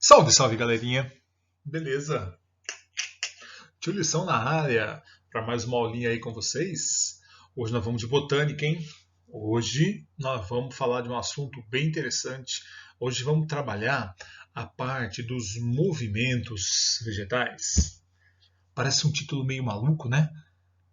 Salve, salve, galerinha! Beleza? Tio Lição na área para mais uma aulinha aí com vocês. Hoje nós vamos de botânica, hein? Hoje nós vamos falar de um assunto bem interessante. Hoje vamos trabalhar a parte dos movimentos vegetais. Parece um título meio maluco, né?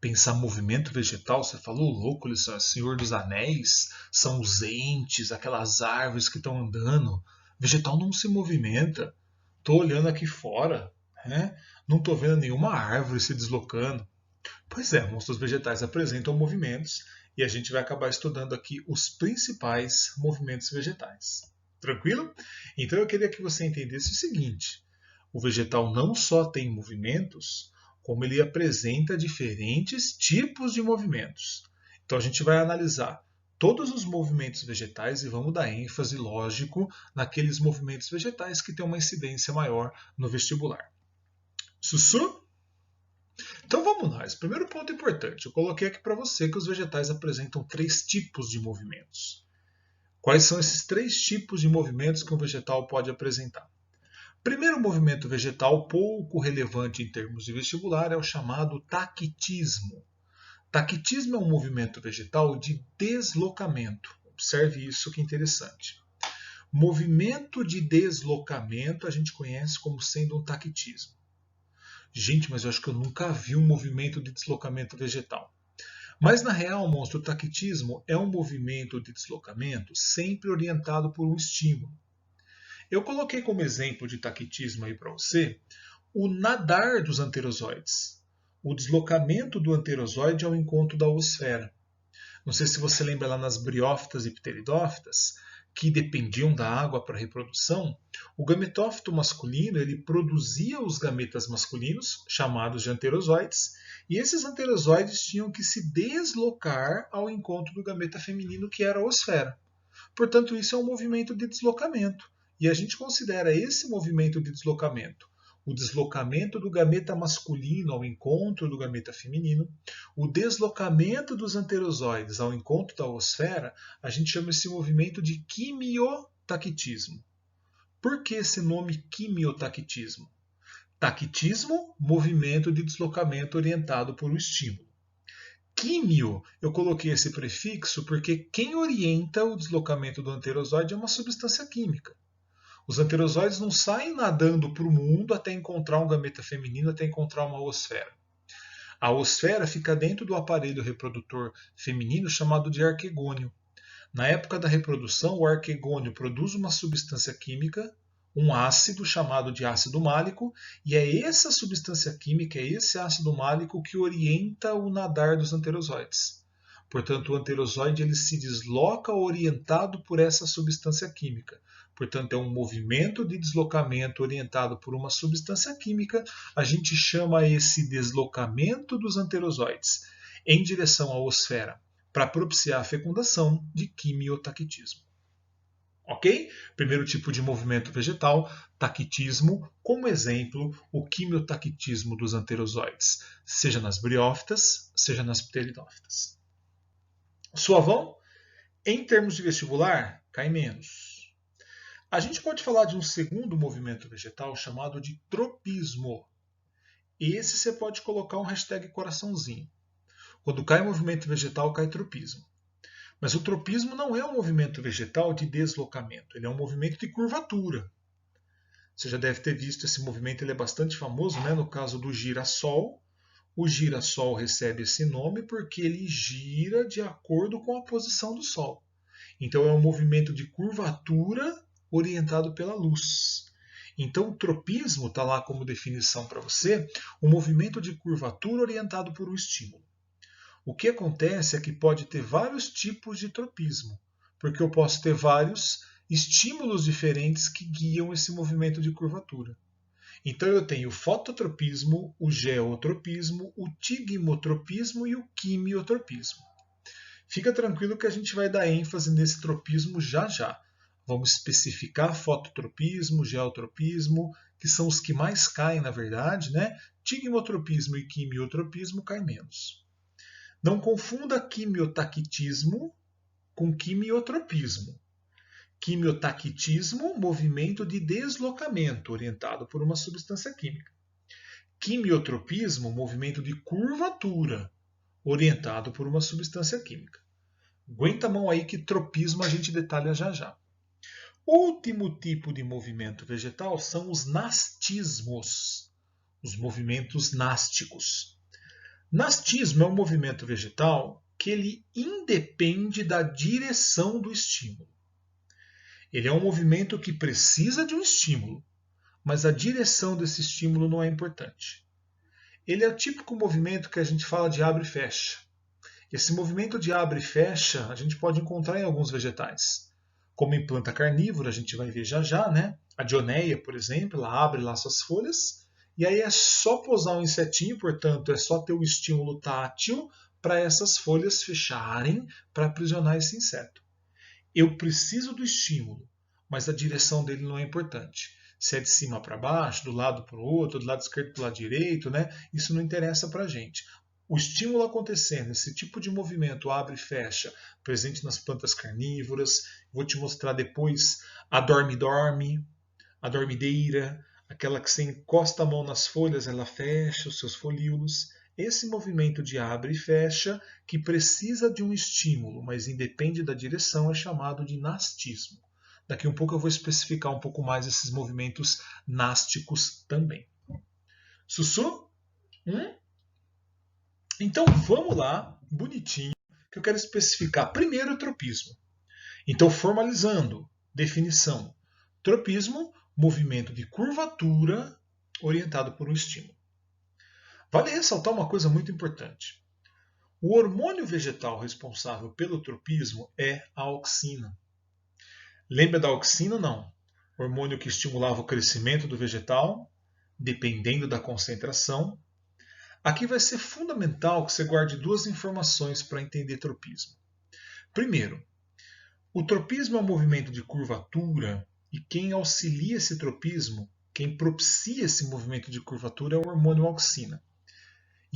Pensar movimento vegetal, você falou louco, Lição, é Senhor dos Anéis, são os entes, aquelas árvores que estão andando. Vegetal não se movimenta. Estou olhando aqui fora, né? Não estou vendo nenhuma árvore se deslocando. Pois é, monstros vegetais apresentam movimentos e a gente vai acabar estudando aqui os principais movimentos vegetais. Tranquilo? Então eu queria que você entendesse o seguinte: o vegetal não só tem movimentos, como ele apresenta diferentes tipos de movimentos. Então a gente vai analisar todos os movimentos vegetais e vamos dar ênfase, lógico, naqueles movimentos vegetais que têm uma incidência maior no vestibular. Sussu? Então vamos lá. Esse primeiro ponto importante. Eu coloquei aqui para você que os vegetais apresentam três tipos de movimentos. Quais são esses três tipos de movimentos que um vegetal pode apresentar? Primeiro movimento vegetal pouco relevante em termos de vestibular é o chamado taquitismo. Taquitismo é um movimento vegetal de deslocamento. Observe isso que interessante. Movimento de deslocamento a gente conhece como sendo um taquitismo. Gente, mas eu acho que eu nunca vi um movimento de deslocamento vegetal. Mas na real, monstro, o taquitismo é um movimento de deslocamento sempre orientado por um estímulo. Eu coloquei como exemplo de taquitismo aí para você o nadar dos anterozoides. O deslocamento do anterozoide ao encontro da oosfera. Não sei se você lembra lá nas briófitas e pteridófitas, que dependiam da água para a reprodução, o gametófito masculino ele produzia os gametas masculinos, chamados de anterozoides, e esses anterozoides tinham que se deslocar ao encontro do gameta feminino, que era a oosfera. Portanto, isso é um movimento de deslocamento. E a gente considera esse movimento de deslocamento o deslocamento do gameta masculino ao encontro do gameta feminino, o deslocamento dos anterozoides ao encontro da oosfera, a gente chama esse movimento de quimiotaquitismo. Por que esse nome quimiotaquitismo? Taquitismo, movimento de deslocamento orientado por um estímulo. Químio, eu coloquei esse prefixo porque quem orienta o deslocamento do anterozoide é uma substância química. Os anterozoides não saem nadando para o mundo até encontrar um gameta feminino, até encontrar uma oosfera. A oosfera fica dentro do aparelho reprodutor feminino chamado de arquegônio. Na época da reprodução, o arquegônio produz uma substância química, um ácido chamado de ácido málico, e é essa substância química, é esse ácido málico que orienta o nadar dos anterozoides. Portanto, o anterozoide ele se desloca orientado por essa substância química. Portanto, é um movimento de deslocamento orientado por uma substância química. A gente chama esse deslocamento dos anterozoides em direção à oosfera para propiciar a fecundação de quimiotaquitismo. Ok? Primeiro tipo de movimento vegetal, taquitismo, como exemplo, o quimiotaquitismo dos anterozoides, seja nas briófitas, seja nas pteridófitas. Suavão? Em termos de vestibular, cai menos. A gente pode falar de um segundo movimento vegetal chamado de tropismo. Esse você pode colocar um hashtag coraçãozinho. Quando cai movimento vegetal, cai tropismo. Mas o tropismo não é um movimento vegetal de deslocamento, ele é um movimento de curvatura. Você já deve ter visto esse movimento, ele é bastante famoso, né? No caso do girassol. O girassol recebe esse nome porque ele gira de acordo com a posição do Sol. Então é um movimento de curvatura orientado pela luz. Então o tropismo está lá como definição para você, um movimento de curvatura orientado por um estímulo. O que acontece é que pode ter vários tipos de tropismo, porque eu posso ter vários estímulos diferentes que guiam esse movimento de curvatura. Então eu tenho o fototropismo, o geotropismo, o tigmotropismo e o quimiotropismo. Fica tranquilo que a gente vai dar ênfase nesse tropismo já já. Vamos especificar fototropismo, geotropismo, que são os que mais caem, na verdade, né? Tigmotropismo e quimiotropismo caem menos. Não confunda quimiotaquitismo com quimiotropismo. Quimiotaquitismo, movimento de deslocamento orientado por uma substância química. Quimiotropismo, movimento de curvatura orientado por uma substância química. Aguenta a mão aí que tropismo a gente detalha já já. Último tipo de movimento vegetal são os nastismos, os movimentos násticos. Nastismo é um movimento vegetal que ele independe da direção do estímulo. Ele é um movimento que precisa de um estímulo, mas a direção desse estímulo não é importante. Ele é o típico movimento que a gente fala de abre e fecha. Esse movimento de abre e fecha a gente pode encontrar em alguns vegetais. Como em planta carnívora, a gente vai ver já já, né? A dionéia, por exemplo, ela abre lá suas folhas, e aí é só posar um insetinho, portanto, é só ter o estímulo tátil para essas folhas fecharem para aprisionar esse inseto. Eu preciso do estímulo, mas a direção dele não é importante. Se é de cima para baixo, do lado para o outro, do lado esquerdo para o lado direito, né? Isso não interessa para a gente. O estímulo acontecendo, esse tipo de movimento abre e fecha, presente nas plantas carnívoras, vou te mostrar depois a dorme-dorme, a dormideira, aquela que você encosta a mão nas folhas, ela fecha os seus folíolos. Esse movimento de abre e fecha, que precisa de um estímulo, mas independe da direção, é chamado de nastismo. Daqui um pouco eu vou especificar um pouco mais esses movimentos násticos também. Sussu? Então vamos lá, bonitinho, que eu quero especificar primeiro o tropismo. Então, formalizando, definição. Tropismo, movimento de curvatura orientado por um estímulo. Vale ressaltar uma coisa muito importante. O hormônio vegetal responsável pelo tropismo é a auxina. Lembra da auxina ou não? Hormônio que estimulava o crescimento do vegetal, dependendo da concentração. Aqui vai ser fundamental que você guarde duas informações para entender tropismo. Primeiro, o tropismo é um movimento de curvatura e quem auxilia esse tropismo, quem propicia esse movimento de curvatura é o hormônio auxina.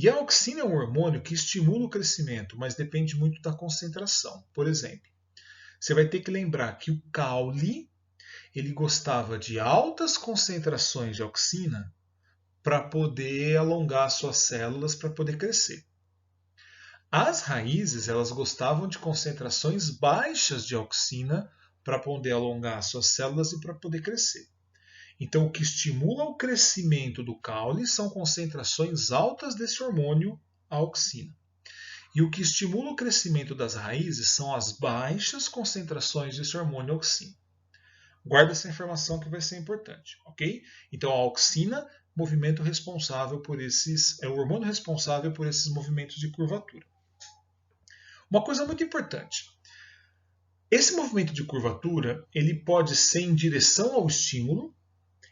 E a auxina é um hormônio que estimula o crescimento, mas depende muito da concentração. Por exemplo, você vai ter que lembrar que o caule ele gostava de altas concentrações de auxina para poder alongar suas células para poder crescer. As raízes elas gostavam de concentrações baixas de auxina para poder alongar suas células e para poder crescer. Então, o que estimula o crescimento do caule são concentrações altas desse hormônio, a auxina. E o que estimula o crescimento das raízes são as baixas concentrações desse hormônio auxina. Guarda essa informação que vai ser importante, ok? Então, a auxina, movimento responsável por esses, é o hormônio responsável por esses movimentos de curvatura. Uma coisa muito importante. Esse movimento de curvatura, ele pode ser em direção ao estímulo,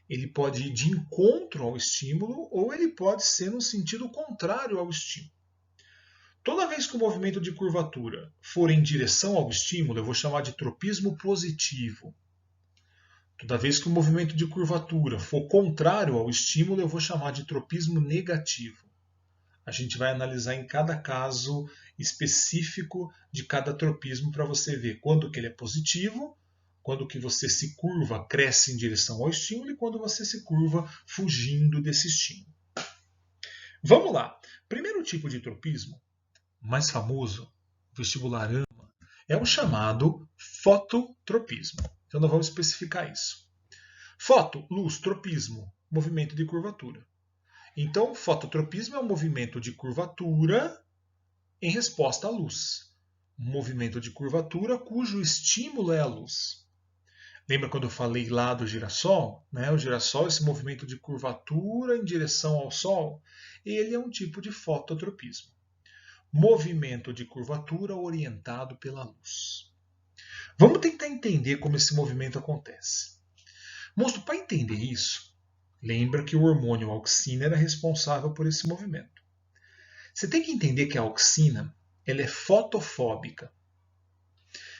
ele pode ir de encontro ao estímulo, ou ele pode ser no sentido contrário ao estímulo. Toda vez que o movimento de curvatura for em direção ao estímulo, eu vou chamar de tropismo positivo. Toda vez que o movimento de curvatura for contrário ao estímulo, eu vou chamar de tropismo negativo. A gente vai analisar em cada caso específico de cada tropismo para você ver quando que ele é positivo, quando que você se curva, cresce em direção ao estímulo e quando você se curva fugindo desse estímulo. Vamos lá. Primeiro tipo de tropismo, mais famoso, vestibular ama, é o chamado fototropismo. Então nós vamos especificar isso. Foto, luz, tropismo, movimento de curvatura. Então, fototropismo é um movimento de curvatura em resposta à luz. Um movimento de curvatura cujo estímulo é a luz. Lembra quando eu falei lá do girassol? Né? O girassol, esse movimento de curvatura em direção ao sol, ele é um tipo de fototropismo. Movimento de curvatura orientado pela luz. Vamos tentar entender como esse movimento acontece. Monstro, para entender isso, lembra que o hormônio auxina era responsável por esse movimento. Você tem que entender que a auxina ela é fotofóbica.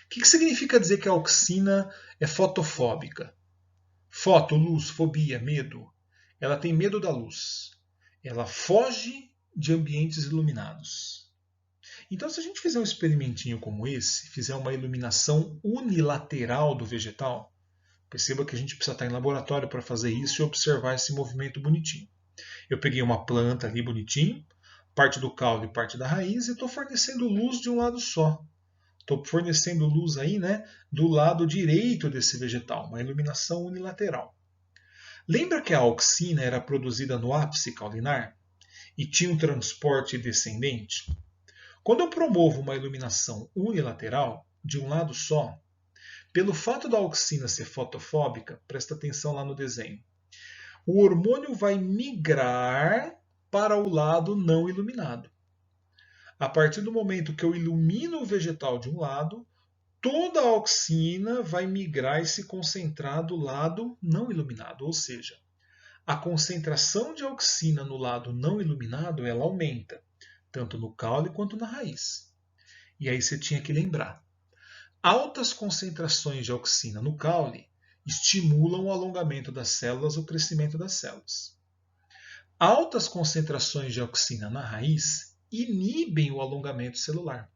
O que significa dizer que a auxina é fotofóbica? Foto, luz, fobia, medo. Ela tem medo da luz. Ela foge de ambientes iluminados. Então, se a gente fizer um experimentinho como esse, fizer uma iluminação unilateral do vegetal, perceba que a gente precisa estar em laboratório para fazer isso e observar esse movimento bonitinho. Eu peguei uma planta ali bonitinho, parte do caule e parte da raiz, e estou fornecendo luz de um lado só. Estou fornecendo luz aí, né, do lado direito desse vegetal, uma iluminação unilateral. Lembra que a auxina era produzida no ápice caulinar e tinha um transporte descendente? Quando eu promovo uma iluminação unilateral, de um lado só, pelo fato da auxina ser fotofóbica, presta atenção lá no desenho, o hormônio vai migrar para o lado não iluminado. A partir do momento que eu ilumino o vegetal de um lado, toda a auxina vai migrar e se concentrar do lado não iluminado, ou seja, a concentração de auxina no lado não iluminado ela aumenta, tanto no caule quanto na raiz. E aí você tinha que lembrar, altas concentrações de auxina no caule estimulam o alongamento das células, o crescimento das células. Altas concentrações de auxina na raiz inibem o alongamento celular.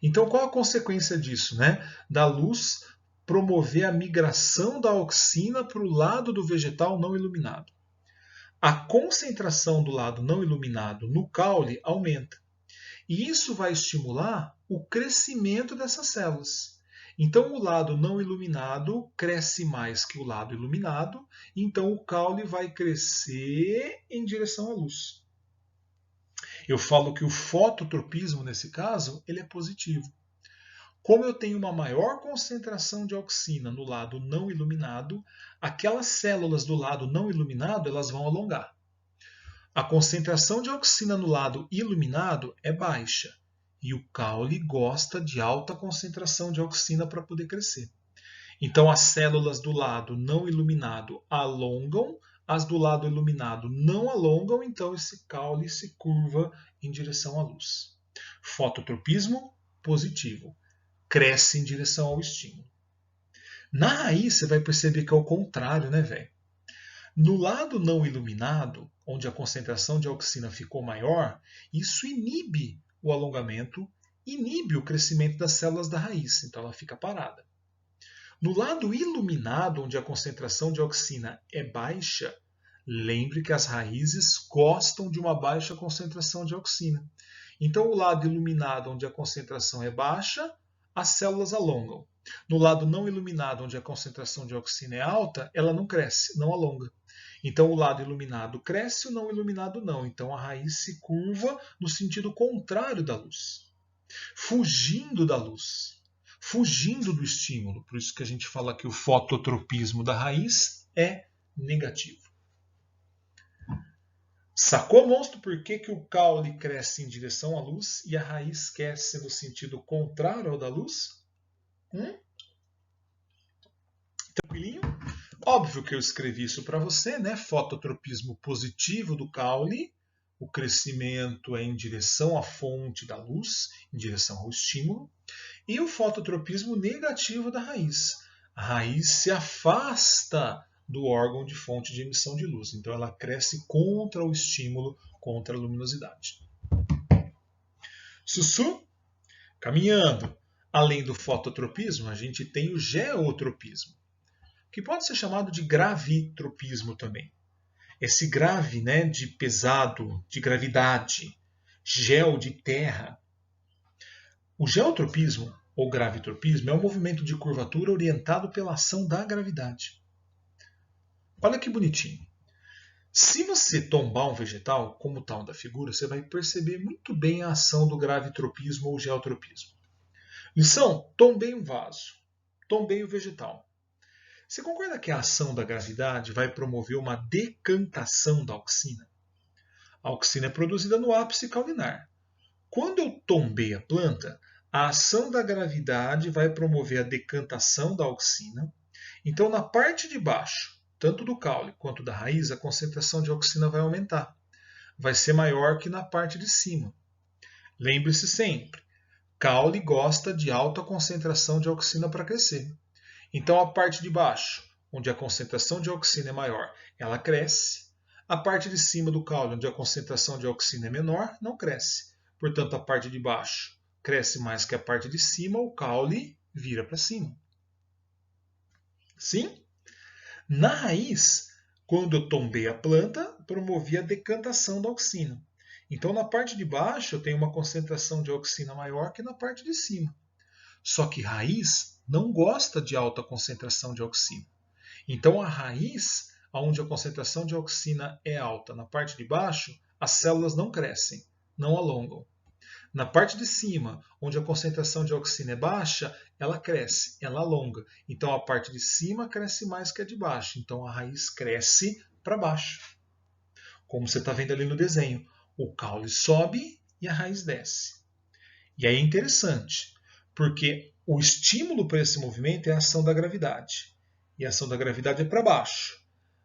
Então, qual a consequência disso, né? Da luz promover a migração da auxina para o lado do vegetal não iluminado. A concentração do lado não iluminado no caule aumenta. E isso vai estimular o crescimento dessas células. Então, o lado não iluminado cresce mais que o lado iluminado, então o caule vai crescer em direção à luz. Eu falo que o fototropismo, nesse caso, ele é positivo. Como eu tenho uma maior concentração de auxina no lado não iluminado, aquelas células do lado não iluminado elas vão alongar. A concentração de auxina no lado iluminado é baixa, e o caule gosta de alta concentração de auxina para poder crescer. Então as células do lado não iluminado alongam, as do lado iluminado não alongam, então esse caule se curva em direção à luz. Fototropismo positivo, cresce em direção ao estímulo. Na raiz você vai perceber que é o contrário, né, velho? No lado não iluminado, onde a concentração de auxina ficou maior, isso inibe o alongamento, inibe o crescimento das células da raiz, então ela fica parada. No lado iluminado, onde a concentração de auxina é baixa, lembre que as raízes gostam de uma baixa concentração de auxina. Então, o lado iluminado, onde a concentração é baixa, as células alongam. No lado não iluminado, onde a concentração de auxina é alta, ela não cresce, não alonga. Então, o lado iluminado cresce, o não iluminado não. Então, a raiz se curva no sentido contrário da luz, fugindo da luz, fugindo do estímulo. Por isso que a gente fala que o fototropismo da raiz é negativo. Sacou, monstro, por que o caule cresce em direção à luz e a raiz cresce no sentido contrário ao da luz? Tranquilinho? Óbvio que eu escrevi isso para você, né? Fototropismo positivo do caule, o crescimento é em direção à fonte da luz, em direção ao estímulo, e o fototropismo negativo da raiz. A raiz se afasta do órgão de fonte de emissão de luz, então ela cresce contra o estímulo, contra a luminosidade. Sussu? Caminhando. Além do fototropismo, a gente tem o geotropismo, que pode ser chamado de gravitropismo também. Esse grave, né, de pesado, de gravidade, gel de terra. O geotropismo, ou gravitropismo, é um movimento de curvatura orientado pela ação da gravidade. Olha que bonitinho. Se você tombar um vegetal, como está da figura, você vai perceber muito bem a ação do gravitropismo ou geotropismo. Lição: tombei um vaso, tombei o vegetal. Você concorda que a ação da gravidade vai promover uma decantação da auxina? A auxina é produzida no ápice caulinar. Quando eu tombei a planta, a ação da gravidade vai promover a decantação da auxina. Então, na parte de baixo, tanto do caule quanto da raiz, a concentração de auxina vai aumentar. Vai ser maior que na parte de cima. Lembre-se sempre, caule gosta de alta concentração de auxina para crescer. Então, a parte de baixo, onde a concentração de auxina é maior, ela cresce. A parte de cima do caule, onde a concentração de auxina é menor, não cresce. Portanto, a parte de baixo cresce mais que a parte de cima, o caule vira para cima. Sim? Na raiz, quando eu tombei a planta, promovi a decantação da auxina. Então, na parte de baixo, eu tenho uma concentração de auxina maior que na parte de cima. Só que raiz não gosta de alta concentração de auxina. Então, a raiz, onde a concentração de auxina é alta na parte de baixo, as células não crescem, não alongam. Na parte de cima, onde a concentração de auxina é baixa, ela cresce, ela alonga. Então a parte de cima cresce mais que a de baixo. Então a raiz cresce para baixo. Como você está vendo ali no desenho, o caule sobe e a raiz desce. E aí é interessante, porque o estímulo para esse movimento é a ação da gravidade. E a ação da gravidade é para baixo.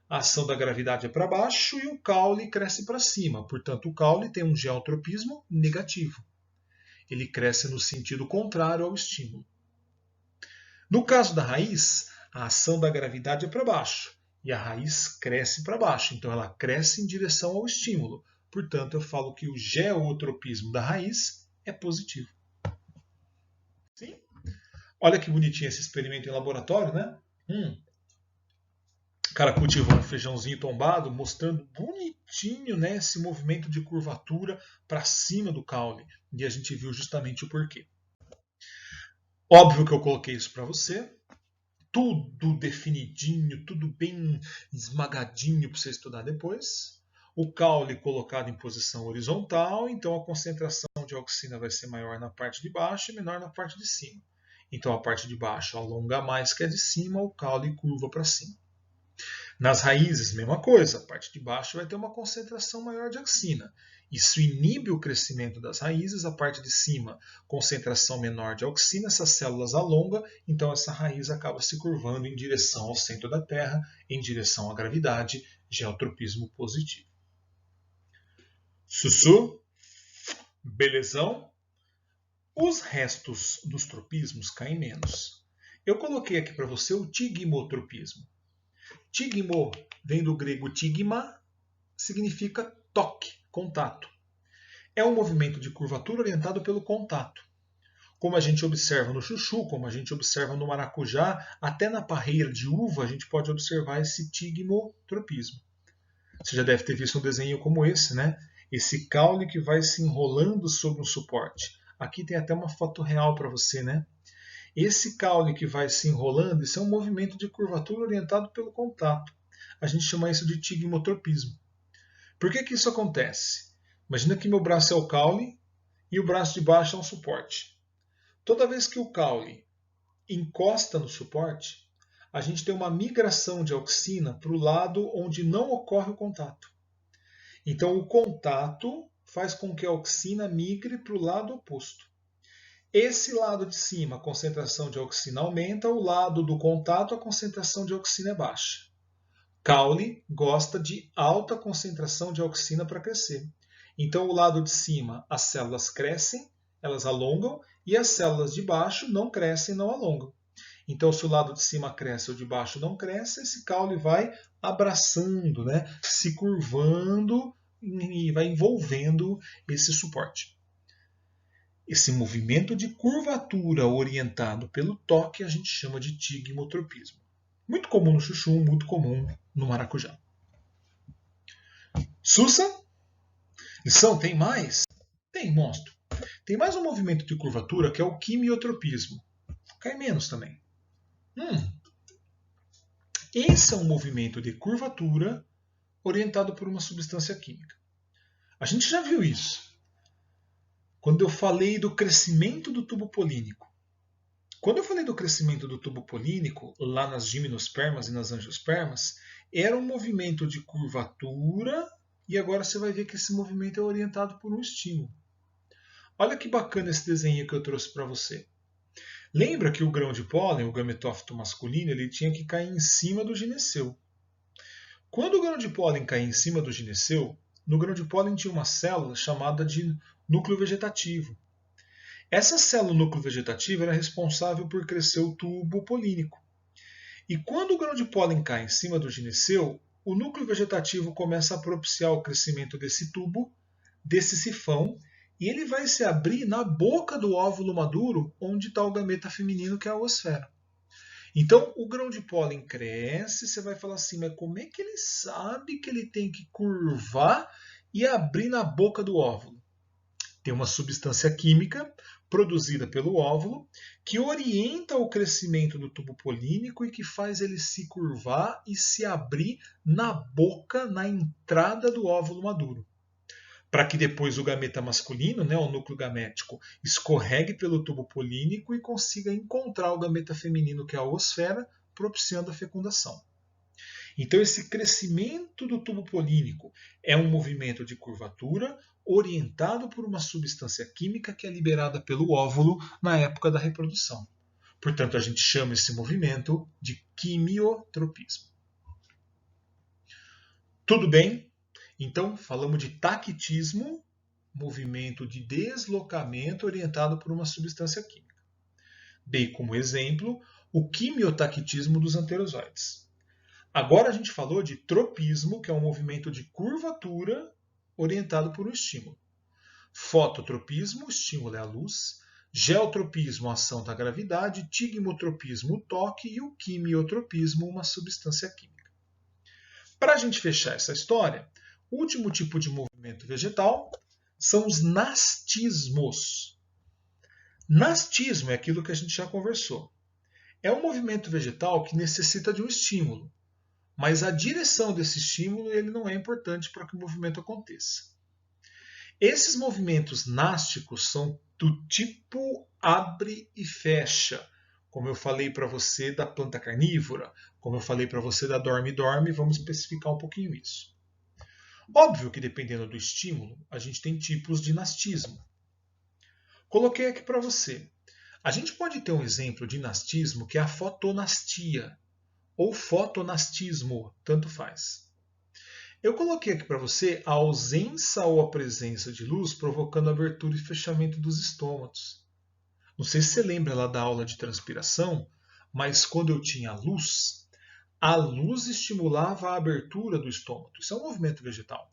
A ação da gravidade é para baixo e o caule cresce para cima. Portanto, o caule tem um geotropismo negativo. Ele cresce no sentido contrário ao estímulo. No caso da raiz, a ação da gravidade é para baixo e a raiz cresce para baixo. Então ela cresce em direção ao estímulo. Portanto, eu falo que o geotropismo da raiz é positivo. Sim? Olha que bonitinho esse experimento em laboratório, né? O cara cultivou um feijãozinho tombado, mostrando bonitinho, né, esse movimento de curvatura para cima do caule. E a gente viu justamente o porquê. Óbvio que eu coloquei isso para você. Tudo definidinho, tudo bem esmagadinho para você estudar depois. O caule colocado em posição horizontal, então a concentração de auxina vai ser maior na parte de baixo e menor na parte de cima. Então a parte de baixo alonga mais que a de cima, o caule curva para cima. Nas raízes, mesma coisa, a parte de baixo vai ter uma concentração maior de auxina. Isso inibe o crescimento das raízes, a parte de cima, concentração menor de auxina, essas células alongam, então essa raiz acaba se curvando em direção ao centro da Terra, em direção à gravidade, geotropismo positivo. Sussu? Belezão? Os restos dos tropismos caem menos. Eu coloquei aqui para você o tigmotropismo. Tigmo vem do grego tigma, significa toque, contato. É um movimento de curvatura orientado pelo contato. Como a gente observa no chuchu, como a gente observa no maracujá, até na parreira de uva a gente pode observar esse tigmotropismo. Você já deve ter visto um desenho como esse, né? Esse caule que vai se enrolando sobre um suporte. Aqui tem até uma foto real para você, né? Esse caule que vai se enrolando, isso é um movimento de curvatura orientado pelo contato. A gente chama isso de tigmotropismo. Por que isso acontece? Imagina que meu braço é o caule e o braço de baixo é um suporte. Toda vez que o caule encosta no suporte, a gente tem uma migração de auxina para o lado onde não ocorre o contato. Então o contato faz com que a auxina migre para o lado oposto. Esse lado de cima, a concentração de auxina aumenta, o lado do contato, a concentração de auxina é baixa. Caule gosta de alta concentração de auxina para crescer. Então, o lado de cima, as células crescem, elas alongam, e as células de baixo não crescem, não alongam. Então, se o lado de cima cresce ou de baixo não cresce, esse caule vai abraçando, né, se curvando e vai envolvendo esse suporte. Esse movimento de curvatura orientado pelo toque a gente chama de tigmotropismo. Muito comum no chuchu, muito comum no maracujá. Sussa? Lição, tem mais? Tem, monstro. Tem mais um movimento de curvatura que é o quimiotropismo. Cai menos também. Esse é um movimento de curvatura orientado por uma substância química. A gente já viu isso quando eu falei do crescimento do tubo polínico. Quando eu falei do crescimento do tubo polínico, lá nas gimnospermas e nas angiospermas, era um movimento de curvatura e agora você vai ver que esse movimento é orientado por um estímulo. Olha que bacana esse desenho que eu trouxe para você. Lembra que o grão de pólen, o gametófito masculino, ele tinha que cair em cima do gineceu. Quando o grão de pólen caía em cima do gineceu, no grão de pólen tinha uma célula chamada de núcleo vegetativo. Essa célula núcleo vegetativo era responsável por crescer o tubo polínico. E quando o grão de pólen cai em cima do gineceu, o núcleo vegetativo começa a propiciar o crescimento desse tubo, desse sifão, e ele vai se abrir na boca do óvulo maduro, onde está o gameta feminino, que é a oosfera. Então, o grão de pólen cresce, você vai falar assim, mas como é que ele sabe que ele tem que curvar e abrir na boca do óvulo? Tem uma substância química produzida pelo óvulo que orienta o crescimento do tubo polínico e que faz ele se curvar e se abrir na boca, na entrada do óvulo maduro. Para que depois o gameta masculino, né, o núcleo gamético, escorregue pelo tubo polínico e consiga encontrar o gameta feminino, que é a oosfera, propiciando a fecundação. Então, esse crescimento do tubo polínico é um movimento de curvatura orientado por uma substância química que é liberada pelo óvulo na época da reprodução. Portanto, a gente chama esse movimento de quimiotropismo. Tudo bem? Então, falamos de tactismo, movimento de deslocamento orientado por uma substância química. Dei como exemplo o quimiotactismo dos anterozoides. Agora a gente falou de tropismo, que é um movimento de curvatura orientado por um estímulo. Fototropismo, o estímulo é a luz. Geotropismo, a ação da gravidade. Tigmotropismo, o toque. E o quimiotropismo, uma substância química. Para a gente fechar essa história, o último tipo de movimento vegetal são os nastismos. Nastismo é aquilo que a gente já conversou. É um movimento vegetal que necessita de um estímulo, mas a direção desse estímulo ele não é importante para que o movimento aconteça. Esses movimentos násticos são do tipo abre e fecha, como eu falei para você da planta carnívora, como eu falei para você da dorme-dorme, vamos especificar um pouquinho isso. Óbvio que dependendo do estímulo, a gente tem tipos de nastismo. Coloquei aqui para você. A gente pode ter um exemplo de nastismo que é a fotonastia, ou fotonastismo, tanto faz. Eu coloquei aqui para você a ausência ou a presença de luz provocando abertura e fechamento dos estômatos. Não sei se você lembra lá da aula de transpiração, mas quando eu tinha luz, a luz estimulava a abertura do estômago. Isso é um movimento vegetal.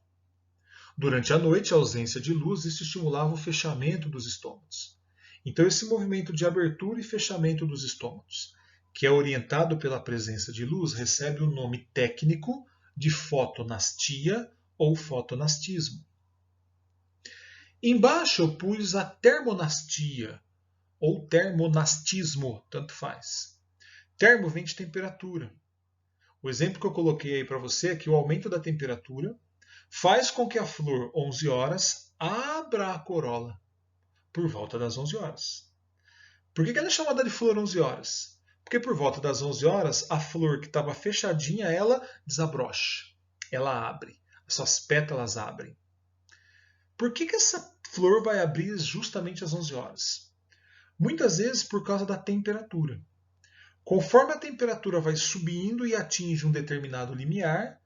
Durante a noite, a ausência de luz, isso estimulava o fechamento dos estômatos. Então, esse movimento de abertura e fechamento dos estômatos, que é orientado pela presença de luz, recebe o nome técnico de fotonastia ou fotonastismo. Embaixo eu pus a termonastia ou termonastismo, tanto faz. Termo vem de temperatura. O exemplo que eu coloquei aí para você é que o aumento da temperatura faz com que a flor, 11 horas, abra a corola por volta das 11 horas. Por que ela é chamada de flor 11 horas? Porque por volta das 11 horas, a flor que estava fechadinha, ela desabrocha, ela abre, suas pétalas abrem. Por que essa flor vai abrir justamente às 11 horas? Muitas vezes por causa da temperatura. Conforme a temperatura vai subindo e atinge um determinado limiar,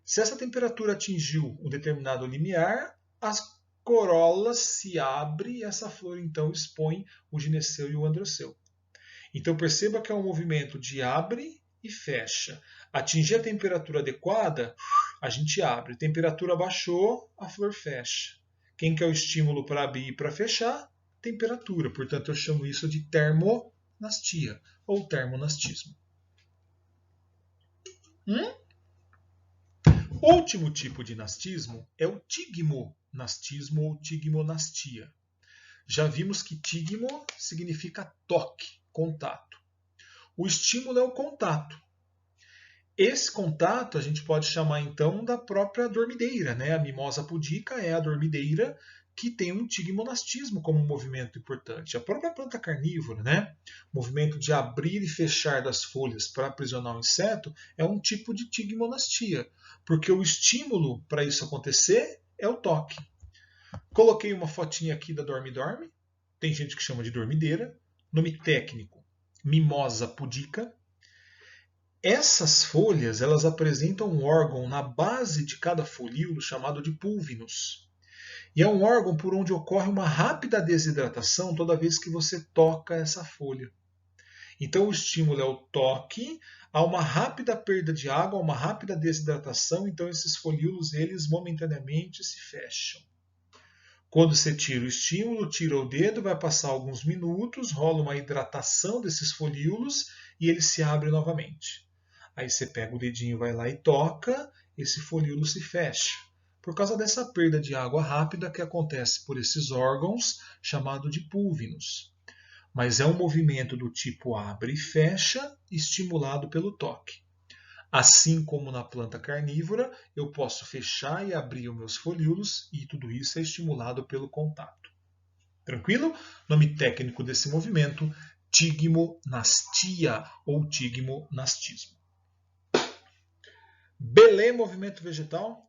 se essa temperatura atingiu um determinado limiar, as corolas se abrem e essa flor então expõe o gineceu e o androceu. Então perceba que é um movimento de abre e fecha. Atingir a temperatura adequada, a gente abre. Temperatura baixou, a flor fecha. Quem quer o estímulo para abrir e para fechar? Temperatura. Portanto, eu chamo isso de termonastia ou termonastismo. O último tipo de nastismo é o tigmonastismo ou tigmonastia. Já vimos que tigmo significa toque, contato. O estímulo é o contato. Esse contato a gente pode chamar então da própria dormideira, né? A mimosa pudica é a dormideira que tem um tigmonastismo como um movimento importante. A própria planta carnívora, né? O movimento de abrir e fechar das folhas para aprisionar o inseto é um tipo de tigmonastia, porque o estímulo para isso acontecer é o toque. Coloquei uma fotinha aqui da dorme-dorme. Tem gente que chama de dormideira. Nome técnico, mimosa pudica. Essas folhas elas apresentam um órgão na base de cada folíolo chamado de púlvinus. E é um órgão por onde ocorre uma rápida desidratação toda vez que você toca essa folha. Então o estímulo é o toque, há uma rápida perda de água, uma rápida desidratação, então esses folíolos eles momentaneamente se fecham. Quando você tira o estímulo, tira o dedo, vai passar alguns minutos, rola uma hidratação desses folíolos e ele se abre novamente. Aí você pega o dedinho, vai lá e toca, esse folíolo se fecha. Por causa dessa perda de água rápida que acontece por esses órgãos, chamado de púlvinos. Mas é um movimento do tipo abre e fecha, estimulado pelo toque. Assim como na planta carnívora, eu posso fechar e abrir os meus folíolos e tudo isso é estimulado pelo contato. Tranquilo? Nome técnico desse movimento, tigmonastia ou tigmonastismo. Belê, movimento vegetal.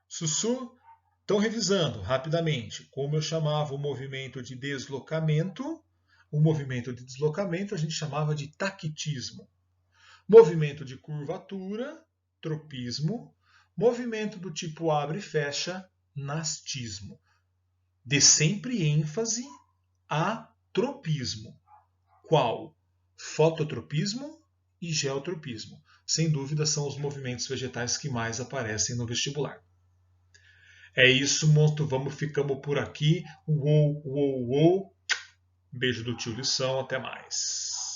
Sussu, estão revisando rapidamente como eu chamava o movimento de deslocamento. O movimento de deslocamento a gente chamava de taquitismo. Movimento de curvatura, tropismo. Movimento do tipo abre e fecha, nastismo. Dê sempre ênfase a tropismo. Qual? Fototropismo e geotropismo. Sem dúvida são os movimentos vegetais que mais aparecem no vestibular. É isso, monstro. Ficamos por aqui. Uou, uou, uou. Beijo do tio Lição. Até mais.